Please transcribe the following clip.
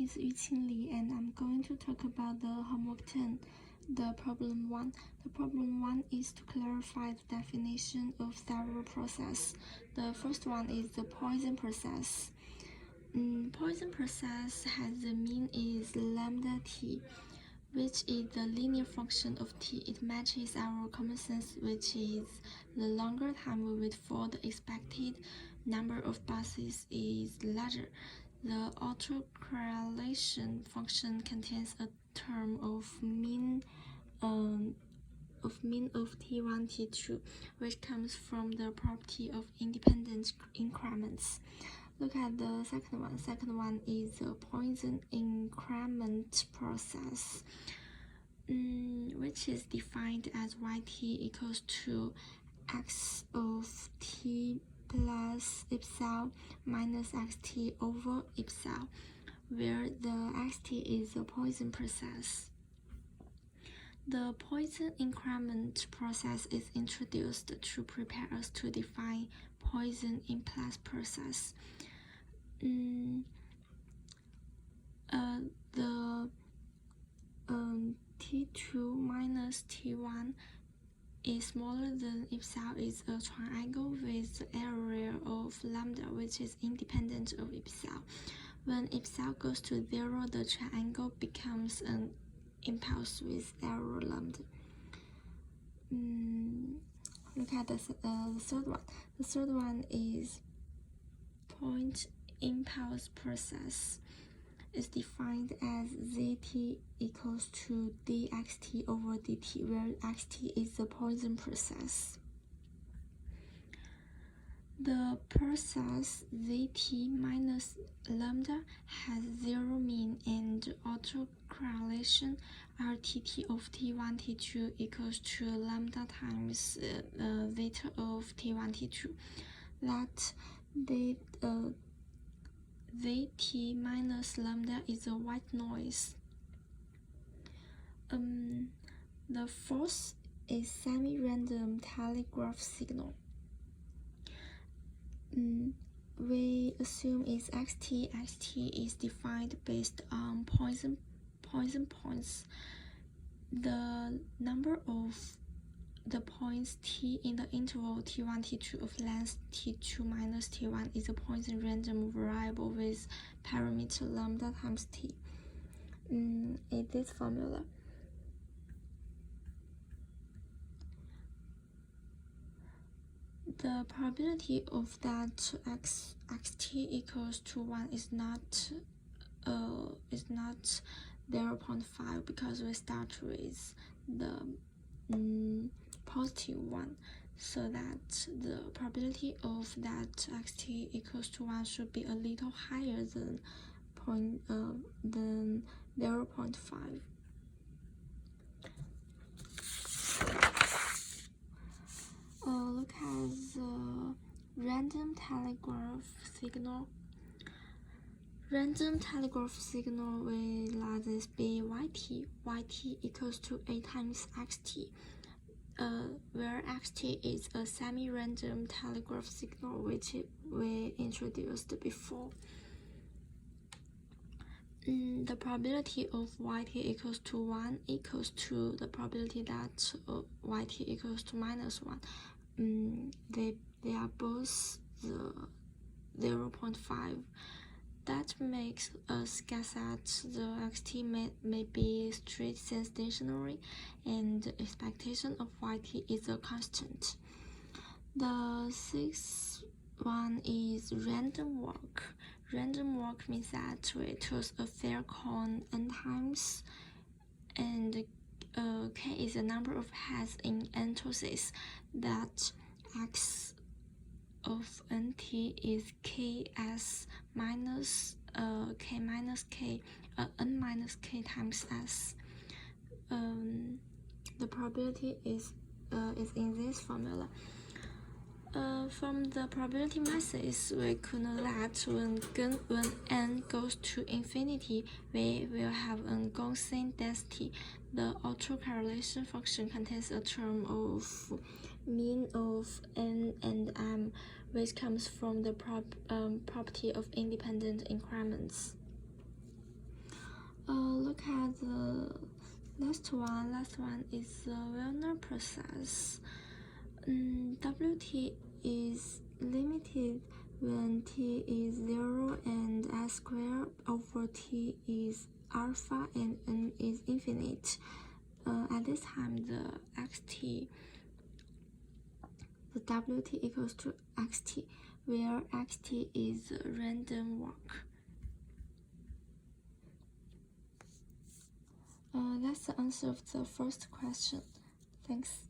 is Yuqing Li, and I'm going to talk about the homework 10, the problem 1. The problem 1 is to clarify the definition of several process. The first one is the Poisson process. Poisson process has the mean is lambda t, which is the linear function of t. It matches our common sense, which is the longer time we wait for, the expected number of buses is larger. The autocorrelation function contains a term of mean of t1, t2, which comes from the property of independent increments. Look at the second one. Second one is the Poisson increment process, which is defined as yt equals to x of t plus epsilon minus xt over epsilon, where the xt is the Poisson process. The Poisson increment process is introduced to prepare us to define Poisson impulse process. T2 minus T1 is smaller than epsilon is a triangle with the area of lambda, which is independent of epsilon. When epsilon goes to 0, the triangle becomes an impulse with error lambda. Look at the third one. The third one is point impulse process. Is defined as zt equals to dxt over dt, where xt is the Poisson process. The process zt minus lambda has 0 mean and autocorrelation rtt of t1, t2 equals to lambda times zeta of t1, t2. That Vt minus lambda is a white noise. The fourth is semi-random telegraph signal. We assume is xt. Xt is defined based on Poisson points. The number of the points t in the interval t1, t2 of length t2 minus t1 is a Poisson random variable with parameter lambda times t. In this formula, the probability of that xt equals to 1 is not 0.5 because we start with the positive 1, so that the probability of that xt equals to 1 should be a little higher than 0.5. Look at the random telegraph signal. Random telegraph signal will let this be yt. Yt equals to a times xt, where xt is a semi-random telegraph signal which we introduced before. The probability of yt equals to 1 equals to the probability that yt equals to minus 1. They are both the 0.5. That makes us guess that the xt may be straight stationary and the expectation of yt is a constant. The sixth one is random walk. Random walk means that we toss a fair coin n times, and k is the number of heads in n tosses. That x of nt is ks minus k minus k n minus k times s. The probability is in this formula. From the probability methods, we could know that when n goes to infinity, we will have a Gaussian density. The autocorrelation function contains a term of mean of n and m, which comes from the property of independent increments. Look at the last one. Last one is the Wiener process. Wt is limited when t is 0 and s squared over t is alpha and n is infinite. At this time, the Wt equals to xt, where xt is random walk. That's the answer of the first question. Thanks.